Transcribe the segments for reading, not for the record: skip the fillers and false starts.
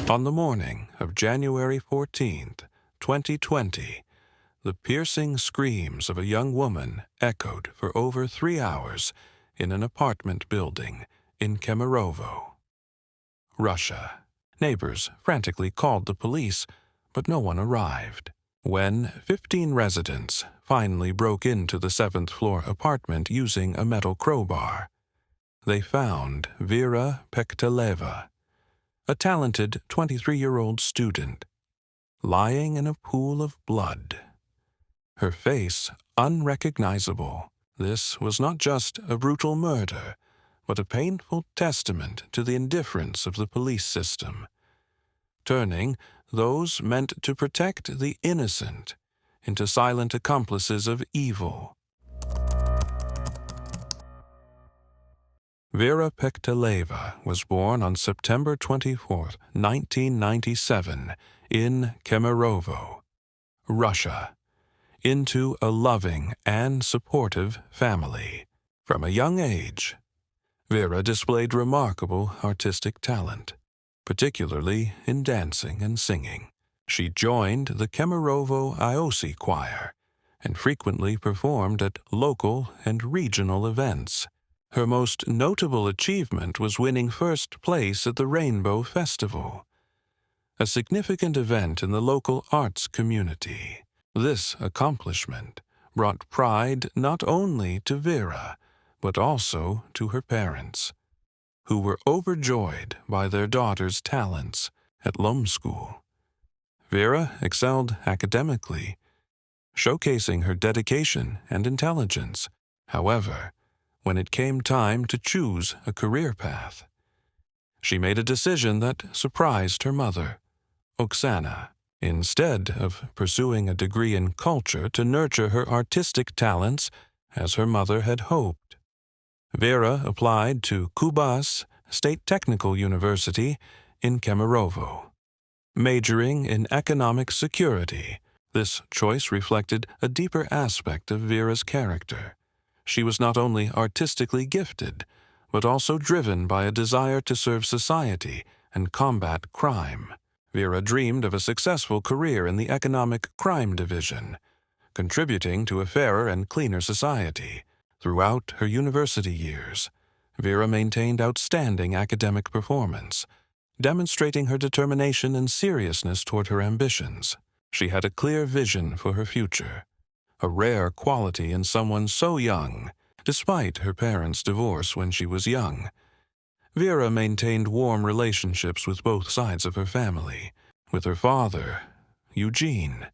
On the morning of January 14th, 2020, the piercing screams of a young woman echoed for over 3 hours in an apartment building in Kemerovo, Russia. Neighbors frantically called the police, but no one arrived. When 15 residents finally broke into the 7th-floor apartment using a metal crowbar, they found Vera Pekteleva, a talented 23-year-old student, lying in a pool of blood. Her face unrecognizable. This was not just a brutal murder, but a painful testament to the indifference of the police system, turning those meant to protect the innocent into silent accomplices of evil. Vera Pekteleva was born on September 24, 1997, in Kemerovo, Russia, into a loving and supportive family. From a young age, Vera displayed remarkable artistic talent, particularly in dancing and singing. She joined the Kemerovo IOSI choir and frequently performed at local and regional events. Her most notable achievement was winning first place at the Rainbow Festival, a significant event in the local arts community. This accomplishment brought pride not only to Vera, but also to her parents, who were overjoyed by their daughter's talents at Lom School. Vera excelled academically, showcasing her dedication and intelligence. However, when it came time to choose a career path, she made a decision that surprised her mother, Oksana. Instead of pursuing a degree in culture to nurture her artistic talents, as her mother had hoped, Vera applied to Kubas State Technical University in Kemerovo, majoring in economic security. This choice reflected a deeper aspect of Vera's character. She was not only artistically gifted, but also driven by a desire to serve society and combat crime. Vera dreamed of a successful career in the economic crime division, contributing to a fairer and cleaner society. Throughout her university years, Vera maintained outstanding academic performance, demonstrating her determination and seriousness toward her ambitions. She had a clear vision for her future, a rare quality in someone so young. Despite her parents' divorce when she was young, Vera maintained warm relationships with both sides of her family. With her father, Eugene,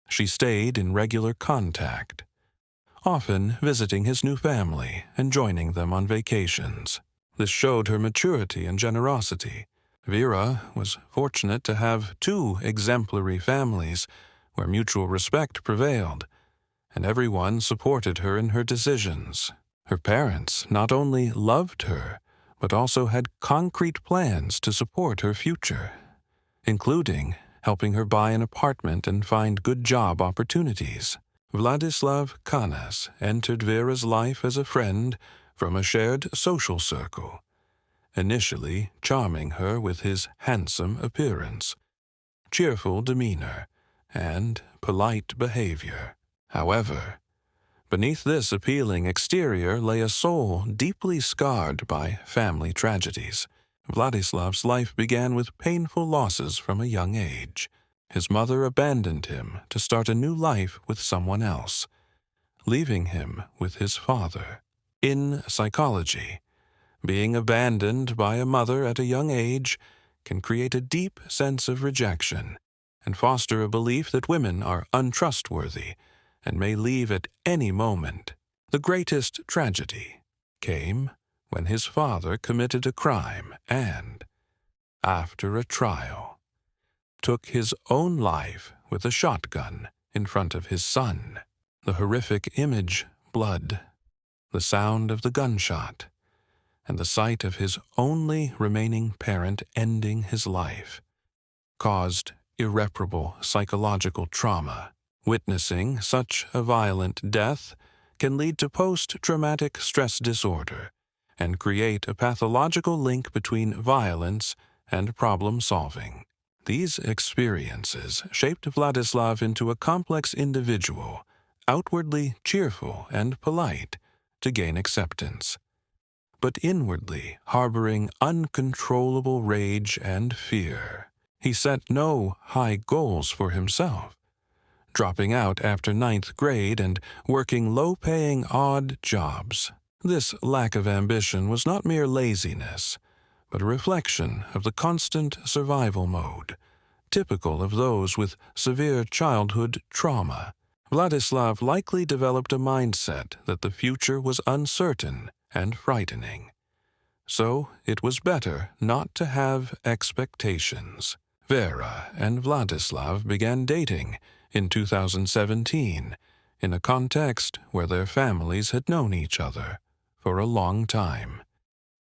she stayed in regular contact, often visiting his new family and joining them on vacations. This showed her maturity and generosity. Vera was fortunate to have 2 exemplary families where mutual respect prevailed, and everyone supported her in her decisions. Her parents not only loved her, but also had concrete plans to support her future, including helping her buy an apartment and find good job opportunities. Vladislav Kanas entered Vera's life as a friend from a shared social circle, initially charming her with his handsome appearance, cheerful demeanor, and polite behavior. However, beneath this appealing exterior lay a soul deeply scarred by family tragedies. Vladislav's life began with painful losses from a young age. His mother abandoned him to start a new life with someone else, leaving him with his father. In psychology, being abandoned by a mother at a young age can create a deep sense of rejection and foster a belief that women are untrustworthy and may leave at any moment. The greatest tragedy came when his father committed a crime and, after a trial, took his own life with a shotgun in front of his son. The horrific image, blood, the sound of the gunshot, and the sight of his only remaining parent ending his life caused irreparable psychological trauma. Witnessing such a violent death can lead to post-traumatic stress disorder and create a pathological link between violence and problem-solving. These experiences shaped Vladislav into a complex individual, outwardly cheerful and polite, to gain acceptance, but inwardly harboring uncontrollable rage and fear. He set no high goals for himself, dropping out after ninth grade and working low-paying odd jobs. This lack of ambition was not mere laziness, but a reflection of the constant survival mode, typical of those with severe childhood trauma. Vladislav likely developed a mindset that the future was uncertain and frightening. So it was better not to have expectations. Vera and Vladislav began dating in 2017 in a context where their families had known each other for a long time,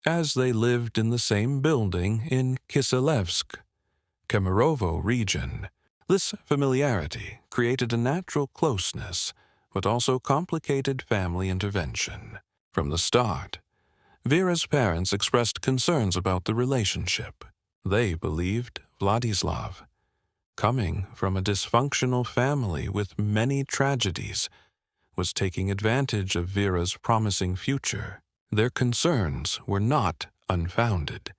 as they lived in the same building in Kiselevsk, Kemerovo region. This familiarity created a natural closeness, but also complicated family intervention. From the start, Vera's parents expressed concerns about the relationship. They believed Vladislav, coming from a dysfunctional family with many tragedies, was taking advantage of Vera's promising future. Their concerns were not unfounded,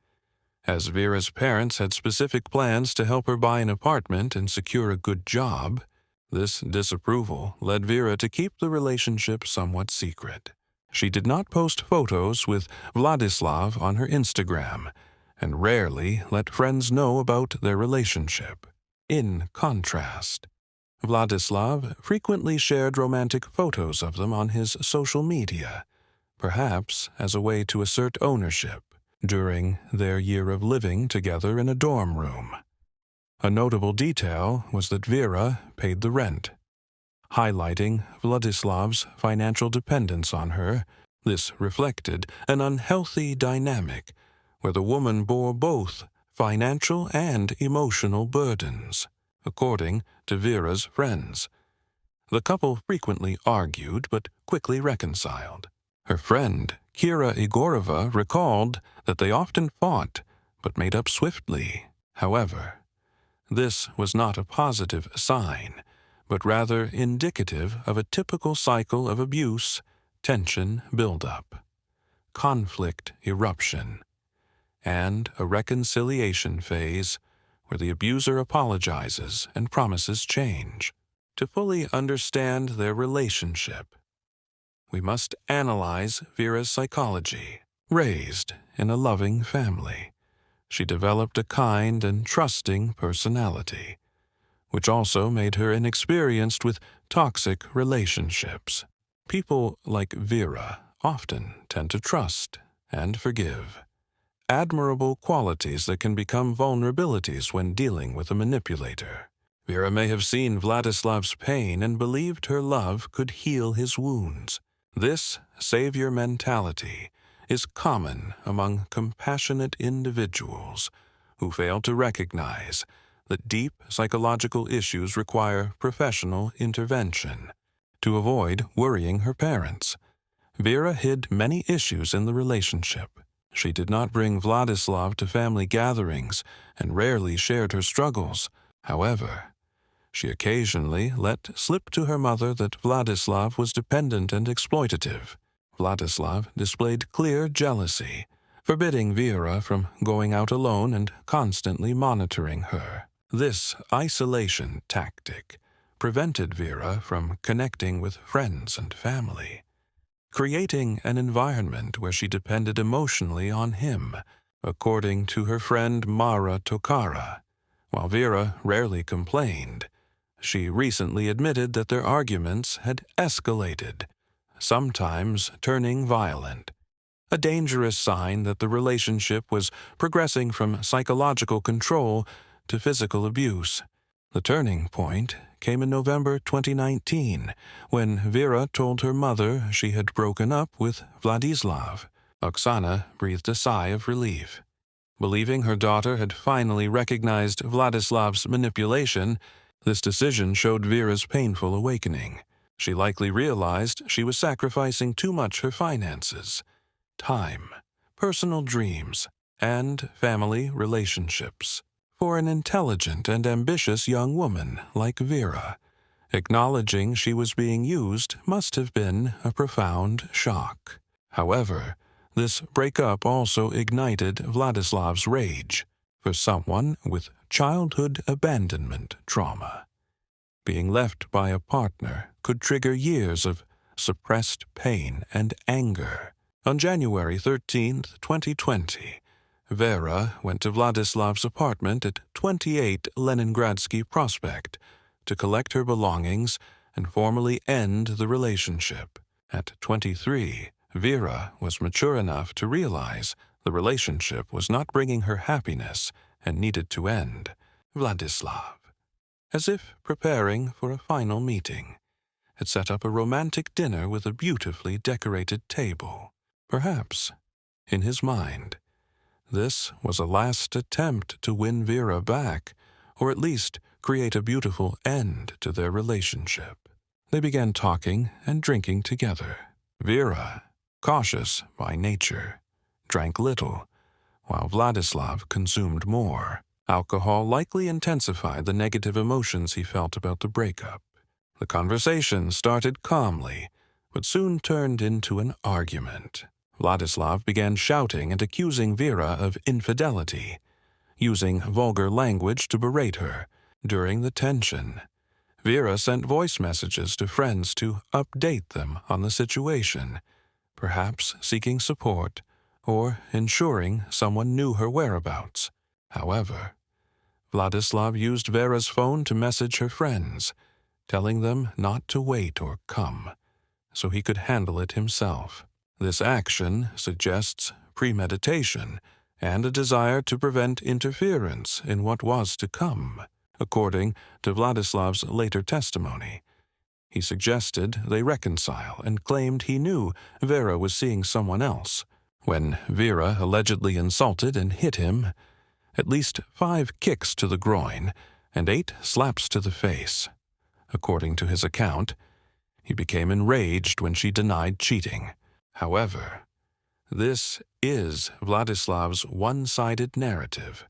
as Vera's parents had specific plans to help her buy an apartment and secure a good job. This disapproval led Vera to keep the relationship somewhat secret. She did not post photos with Vladislav on her Instagram and rarely let friends know about their relationship. In contrast, Vladislav frequently shared romantic photos of them on his social media, perhaps as a way to assert ownership during their year of living together in a dorm room. A notable detail was that Vera paid the rent, highlighting Vladislav's financial dependence on her. This reflected an unhealthy dynamic where the woman bore both financial and emotional burdens, according to Vera's friends. The couple frequently argued but quickly reconciled. Her friend, Kira Igorova, recalled that they often fought but made up swiftly. However, this was not a positive sign, but rather indicative of a typical cycle of abuse, tension buildup, conflict eruption, and a reconciliation phase where the abuser apologizes and promises change. To fully understand their relationship, we must analyze Vera's psychology. Raised in a loving family, she developed a kind and trusting personality, which also made her inexperienced with toxic relationships. People like Vera often tend to trust and forgive, admirable qualities that can become vulnerabilities when dealing with a manipulator. Vera may have seen Vladislav's pain and believed her love could heal his wounds. This savior mentality is common among compassionate individuals who fail to recognize that deep psychological issues require professional intervention. To avoid worrying her parents, Vera hid many issues in the relationship. She did not bring Vladislav to family gatherings and rarely shared her struggles. However, she occasionally let slip to her mother that Vladislav was dependent and exploitative. Vladislav displayed clear jealousy, forbidding Vera from going out alone and constantly monitoring her. This isolation tactic prevented Vera from connecting with friends and family, creating an environment where she depended emotionally on him, according to her friend Mara Tokara. While Vera rarely complained, she recently admitted that their arguments had escalated, sometimes turning violent, a dangerous sign that the relationship was progressing from psychological control to physical abuse. The turning point came in November 2019, when Vera told her mother she had broken up with Vladislav. Oksana breathed a sigh of relief. Believing her daughter had finally recognized Vladislav's manipulation, this decision showed Vera's painful awakening. She likely realized she was sacrificing too much her finances, time, personal dreams, and family relationships. For an intelligent and ambitious young woman like Vera, acknowledging she was being used must have been a profound shock. However, this breakup also ignited Vladislav's rage. For someone with childhood abandonment trauma, being left by a partner could trigger years of suppressed pain and anger. On January 13, 2020, Vera went to Vladislav's apartment at 28 Leningradsky Prospect to collect her belongings and formally end the relationship. At 23, Vera was mature enough to realize the relationship was not bringing her happiness and needed to end. Vladislav, as if preparing for a final meeting, had set up a romantic dinner with a beautifully decorated table. Perhaps, in his mind, this was a last attempt to win Vera back, or at least create a beautiful end to their relationship. They began talking and drinking together. Vera, cautious by nature, drank little, while Vladislav consumed more. Alcohol likely intensified the negative emotions he felt about the breakup. The conversation started calmly, but soon turned into an argument. Vladislav began shouting and accusing Vera of infidelity, using vulgar language to berate her. During the tension, Vera sent voice messages to friends to update them on the situation, perhaps seeking support or ensuring someone knew her whereabouts. However, Vladislav used Vera's phone to message her friends, telling them not to wait or come, so he could handle it himself. This action suggests premeditation and a desire to prevent interference in what was to come. According to Vladislav's later testimony, he suggested they reconcile and claimed he knew Vera was seeing someone else. When Vera allegedly insulted and hit him, at least 5 kicks to the groin and 8 slaps to the face. According to his account, he became enraged when she denied cheating. However, this is Vladislav's one-sided narrative,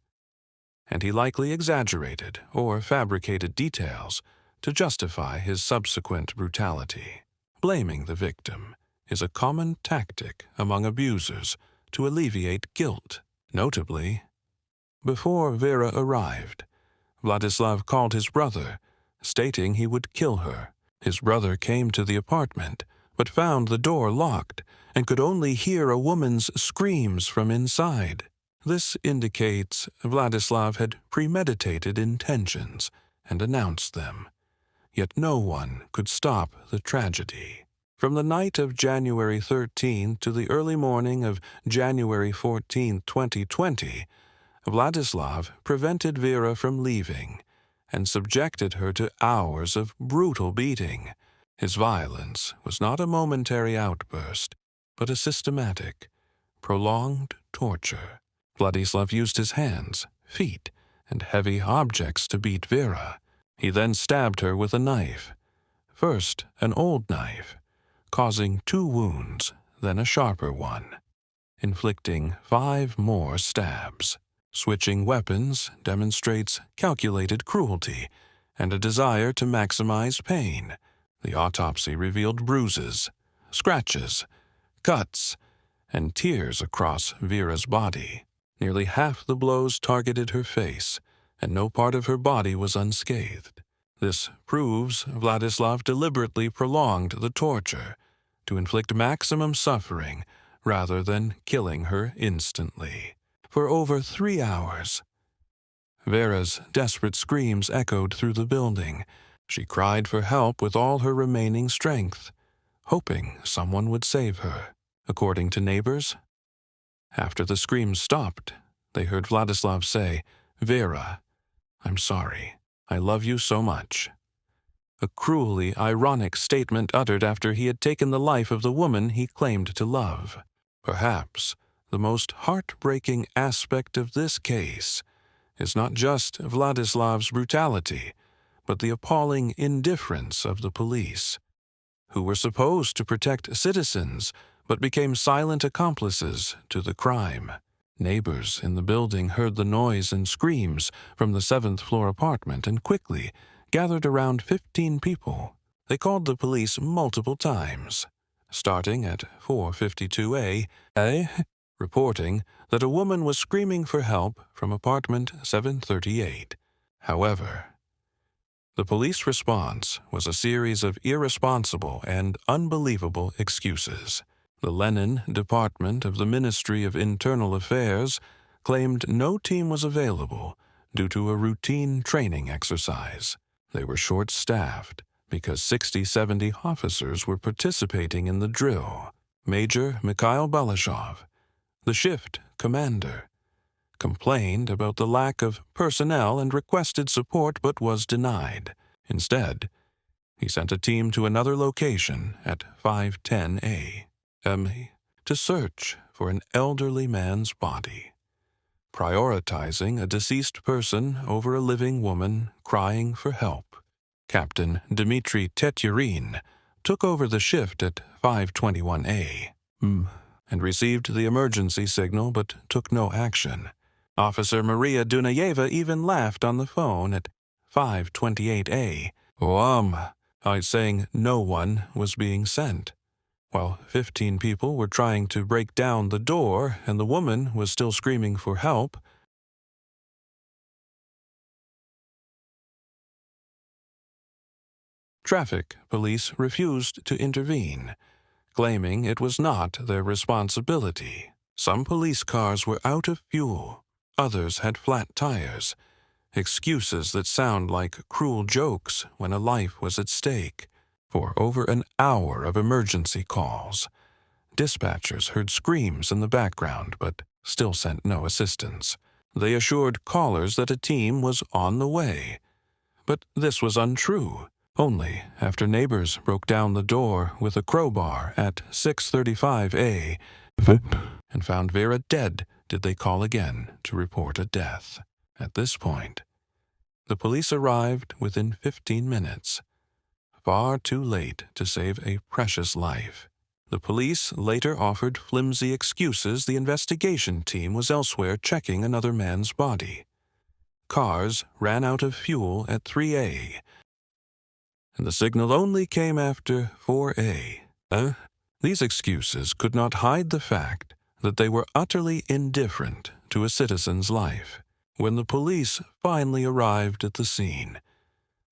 and he likely exaggerated or fabricated details to justify his subsequent brutality. Blaming the victim is a common tactic among abusers to alleviate guilt. Notably, before Vera arrived, Vladislav called his brother, stating he would kill her. His brother came to the apartment, but found the door locked and could only hear a woman's screams from inside. This indicates Vladislav had premeditated intentions and announced them, yet no one could stop the tragedy. From the night of January 13 to the early morning of January 14, 2020, Vladislav prevented Vera from leaving and subjected her to hours of brutal beating. His violence was not a momentary outburst, but a systematic, prolonged torture. Vladislav used his hands, feet, and heavy objects to beat Vera. He then stabbed her with a knife. First, an old knife, causing 2 wounds, then a sharper one, inflicting 5 more stabs. Switching weapons demonstrates calculated cruelty and a desire to maximize pain. The autopsy revealed bruises, scratches, cuts, and tears across Vera's body. Nearly half the blows targeted her face, and no part of her body was unscathed. This proves Vladislav deliberately prolonged the torture to inflict maximum suffering rather than killing her instantly. For over 3 hours, Vera's desperate screams echoed through the building. She cried for help with all her remaining strength, hoping someone would save her. According to neighbors, after the screams stopped, they heard Vladislav say, "Vera, I'm sorry. I love you so much." A cruelly ironic statement uttered after he had taken the life of the woman he claimed to love. Perhaps the most heartbreaking aspect of this case is not just Vladislav's brutality, but the appalling indifference of the police, who were supposed to protect citizens but became silent accomplices to the crime. Neighbors in the building heard the noise and screams from the seventh-floor apartment and quickly gathered around 15 people. They called the police multiple times, starting at 452A, reporting that a woman was screaming for help from apartment 738. However, the police response was a series of irresponsible and unbelievable excuses. The Lenin Department of the Ministry of Internal Affairs claimed no team was available due to a routine training exercise. They were short-staffed because 60-70 officers were participating in the drill. Major Mikhail Balashov, the shift commander, complained about the lack of personnel and requested support but was denied. Instead, he sent a team to another location at 510A to search for an elderly man's body, prioritizing a deceased person over a living woman crying for help. Captain Dmitry Tetyurin took over the shift at 521A and received the emergency signal but took no action. Officer Maria Dunayeva even laughed on the phone at 528A, saying no one was being sent. While 15 people were trying to break down the door and the woman was still screaming for help, traffic police refused to intervene, claiming it was not their responsibility. Some police cars were out of fuel, others had flat tires, excuses that sound like cruel jokes when a life was at stake. For over an hour of emergency calls, dispatchers heard screams in the background but still sent no assistance. They assured callers that a team was on the way, but this was untrue. Only after neighbors broke down the door with a crowbar at 635A and found Vera dead did they call again to report a death. At this point, the police arrived within 15 minutes, far too late to save a precious life. The police later offered flimsy excuses the investigation team was elsewhere checking another man's body. Cars ran out of fuel at 3A, and the signal only came after 4A. These excuses could not hide the fact that they were utterly indifferent to a citizen's life. When the police finally arrived at the scene,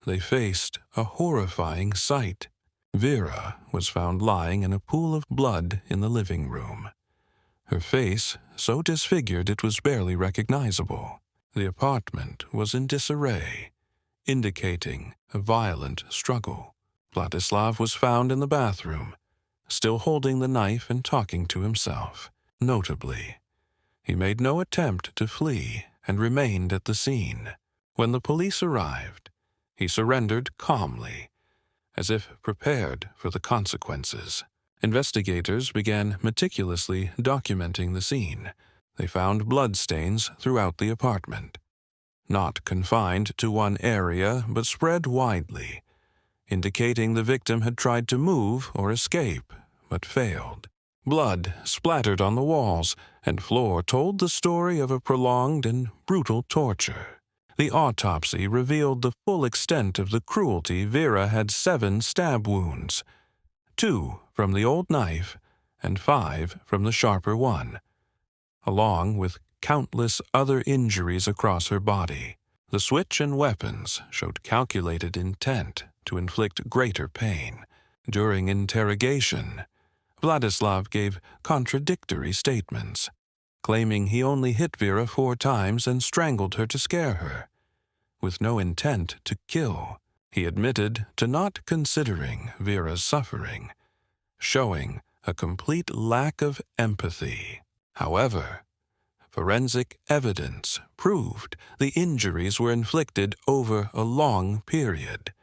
they faced a horrifying sight. Vera was found lying in a pool of blood in the living room, her face so disfigured it was barely recognizable. The apartment was in disarray, indicating a violent struggle. Vladislav was found in the bathroom, still holding the knife and talking to himself. Notably, he made no attempt to flee and remained at the scene. When the police arrived, he surrendered calmly, as if prepared for the consequences. Investigators began meticulously documenting the scene. They found bloodstains throughout the apartment, not confined to one area but spread widely, indicating the victim had tried to move or escape but failed. Blood splattered on the walls and floor told the story of a prolonged and brutal torture. The autopsy revealed the full extent of the cruelty. Vera had 7 stab wounds, 2 from the old knife and 5 from the sharper one, along with countless other injuries across her body. The switch and weapons showed calculated intent to inflict greater pain. During interrogation, Vladislav gave contradictory statements, claiming he only hit Vera 4 times and strangled her to scare her, with no intent to kill. He admitted to not considering Vera's suffering, showing a complete lack of empathy. However, forensic evidence proved the injuries were inflicted over a long period,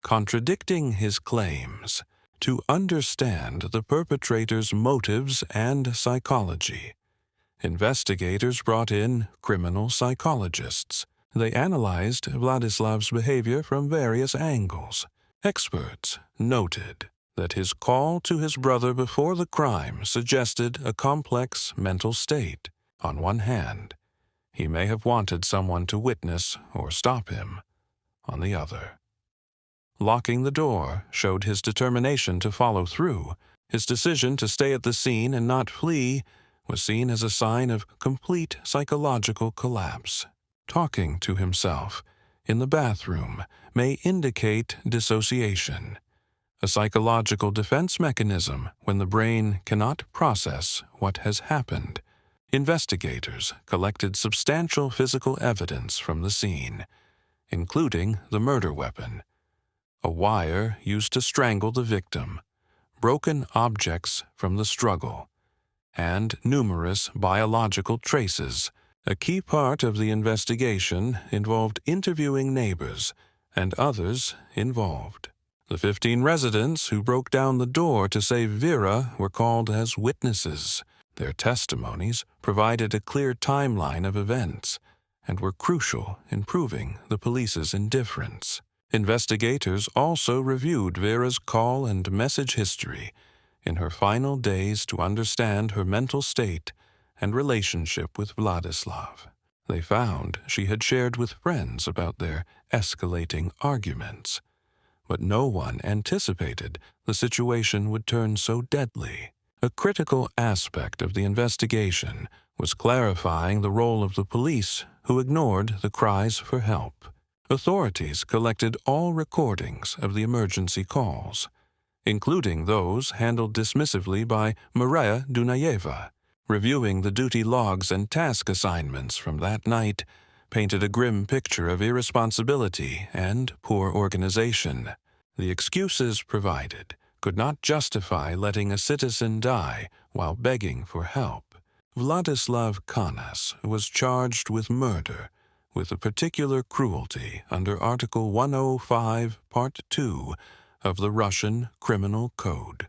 contradicting his claims. To understand the perpetrator's motives and psychology, investigators brought in criminal psychologists. They analyzed Vladislav's behavior from various angles. Experts noted that his call to his brother before the crime suggested a complex mental state. On one hand, he may have wanted someone to witness or stop him. On the other, locking the door showed his determination to follow through. His decision to stay at the scene and not flee was seen as a sign of complete psychological collapse. Talking to himself in the bathroom may indicate dissociation, a psychological defense mechanism when the brain cannot process what has happened. Investigators collected substantial physical evidence from the scene, including the murder weapon, a wire used to strangle the victim, broken objects from the struggle, and numerous biological traces. A key part of the investigation involved interviewing neighbors and others involved. The 15 residents who broke down the door to save Vera were called as witnesses. Their testimonies provided a clear timeline of events and were crucial in proving the police's indifference. Investigators also reviewed Vera's call and message history in her final days to understand her mental state and relationship with Vladislav. They found she had shared with friends about their escalating arguments, but no one anticipated the situation would turn so deadly. A critical aspect of the investigation was clarifying the role of the police, who ignored the cries for help. Authorities collected all recordings of the emergency calls, including those handled dismissively by Maria Dunayeva. Reviewing the duty logs and task assignments from that night painted a grim picture of irresponsibility and poor organization. The excuses provided could not justify letting a citizen die while begging for help. Vladislav Kanas was charged with murder with a particular cruelty under Article 105, Part 2 of the Russian Criminal Code,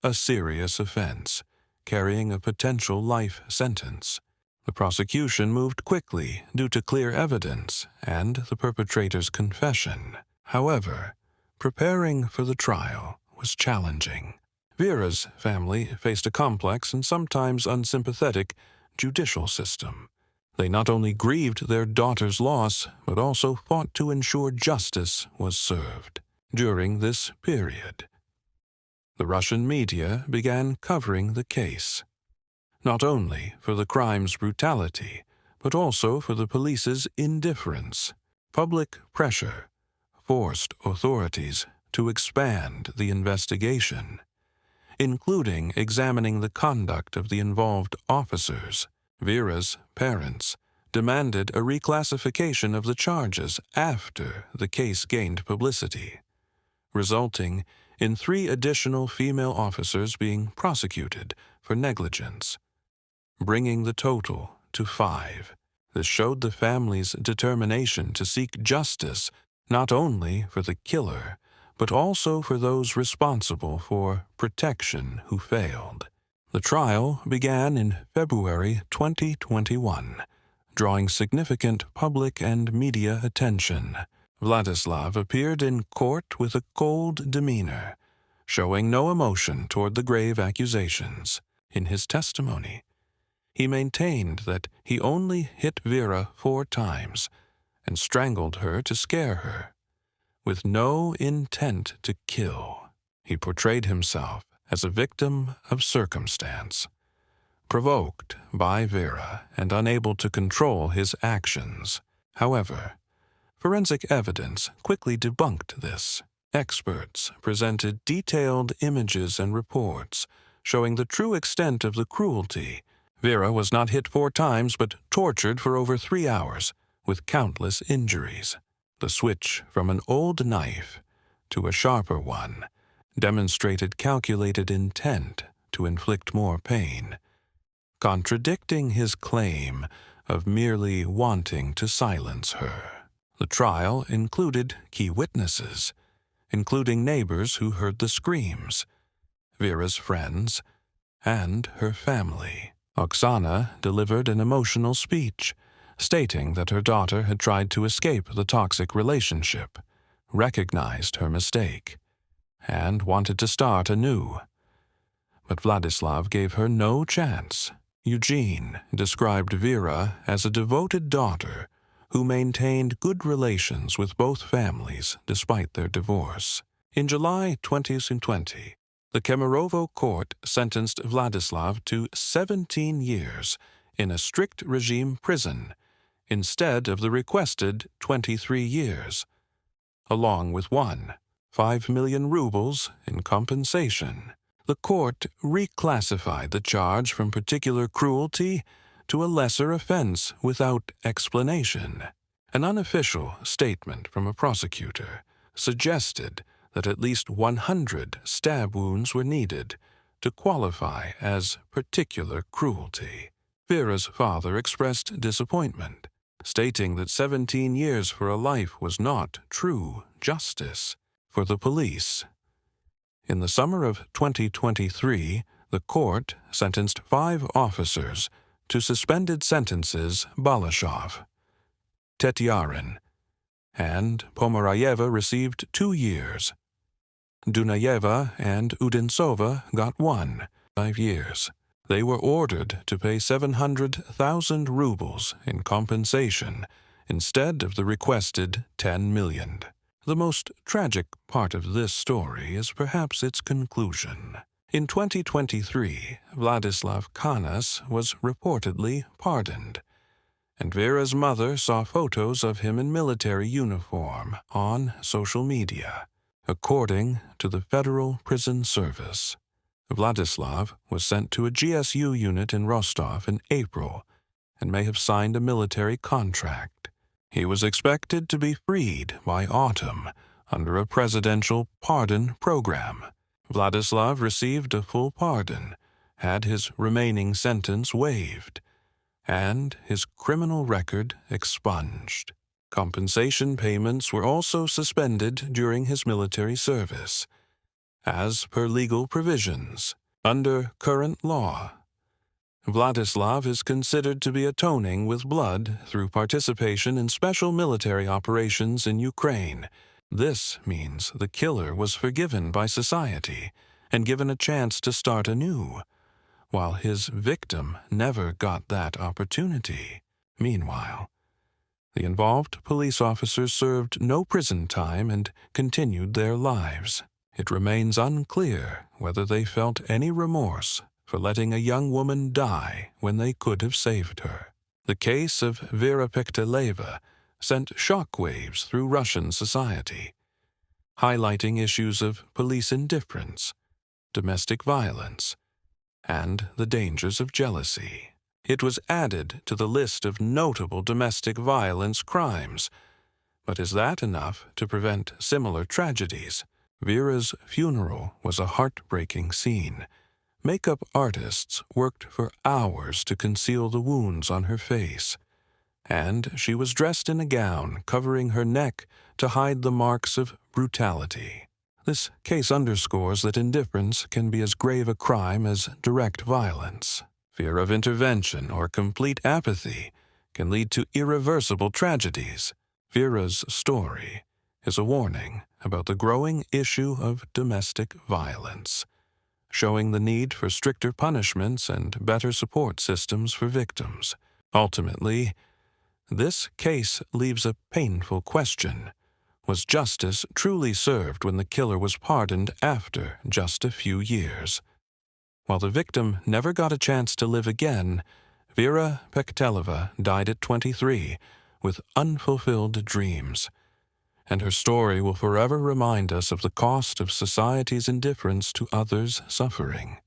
a serious offense carrying a potential life sentence. The prosecution moved quickly due to clear evidence and the perpetrator's confession. However, preparing for the trial was challenging. Vera's family faced a complex and sometimes unsympathetic judicial system. They not only grieved their daughter's loss, but also fought to ensure justice was served. During this period, the Russian media began covering the case, not only for the crime's brutality, but also for the police's indifference. Public pressure forced authorities to expand the investigation, including examining the conduct of the involved officers. Vera's parents demanded a reclassification of the charges after the case gained publicity, resulting in 3 additional female officers being prosecuted for negligence, bringing the total to 5. This showed the family's determination to seek justice not only for the killer, but also for those responsible for protection who failed. The trial began in February 2021, drawing significant public and media attention. Vladislav appeared in court with a cold demeanor, showing no emotion toward the grave accusations. In his testimony, he maintained that he only hit Vera 4 times and strangled her to scare her, with no intent to kill. He portrayed himself as a victim of circumstance, provoked by Vera and unable to control his actions. However, forensic evidence quickly debunked this. Experts presented detailed images and reports showing the true extent of the cruelty. Vera was not hit 4 times but tortured for over 3 hours with countless injuries. The switch from an old knife to a sharper one demonstrated calculated intent to inflict more pain, contradicting his claim of merely wanting to silence her. The trial included key witnesses, including neighbors who heard the screams, Vera's friends, and her family. Oksana delivered an emotional speech, stating that her daughter had tried to escape the toxic relationship, recognized her mistake, and wanted to start anew. But Vladislav gave her no chance. Eugene described Vera as a devoted daughter who maintained good relations with both families despite their divorce. In July 2020, the Kemerovo court sentenced Vladislav to 17 years in a strict regime prison instead of the requested 23 years, along with 5 million rubles in compensation. The court reclassified the charge from particular cruelty to a lesser offense without explanation. An unofficial statement from a prosecutor suggested that at least 100 stab wounds were needed to qualify as particular cruelty. Vera's father expressed disappointment, stating that 17 years for a life was not true justice for the police. In the summer of 2023, the court sentenced 5 officers to suspended sentences: Balashov, Tetyarin, and Pomerayeva received 2 years. Dunayeva and Udinsova got 5 years. They were ordered to pay 700,000 rubles in compensation instead of the requested 10 million. The most tragic part of this story is perhaps its conclusion. In 2023, Vladislav Kanas was reportedly pardoned, and Vera's mother saw photos of him in military uniform on social media. According to the Federal Prison Service, Vladislav was sent to a GSU unit in Rostov in April and may have signed a military contract. He was expected to be freed by autumn under a presidential pardon program. Vladislav received a full pardon, had his remaining sentence waived, and his criminal record expunged. Compensation payments were also suspended during his military service, as per legal provisions. Under current law, Vladislav is considered to be atoning with blood through participation in special military operations in Ukraine. This means the killer was forgiven by society and given a chance to start anew, while his victim never got that opportunity. Meanwhile, the involved police officers served no prison time and continued their lives. It remains unclear whether they felt any remorse for letting a young woman die when they could have saved her. The case of Vera Pekteleva sent shockwaves through Russian society, highlighting issues of police indifference, domestic violence, and the dangers of jealousy. It was added to the list of notable domestic violence crimes. But is that enough to prevent similar tragedies? Vera's funeral was a heartbreaking scene. Makeup artists worked for hours to conceal the wounds on her face, and she was dressed in a gown covering her neck to hide the marks of brutality. This case underscores that indifference can be as grave a crime as direct violence. Fear of intervention or complete apathy can lead to irreversible tragedies. Vera's story is a warning about the growing issue of domestic violence, showing the need for stricter punishments and better support systems for victims. Ultimately, this case leaves a painful question. Was justice truly served when the killer was pardoned after just a few years? While the victim never got a chance to live again, Vera Pekteleva died at 23 with unfulfilled dreams, and her story will forever remind us of the cost of society's indifference to others' suffering.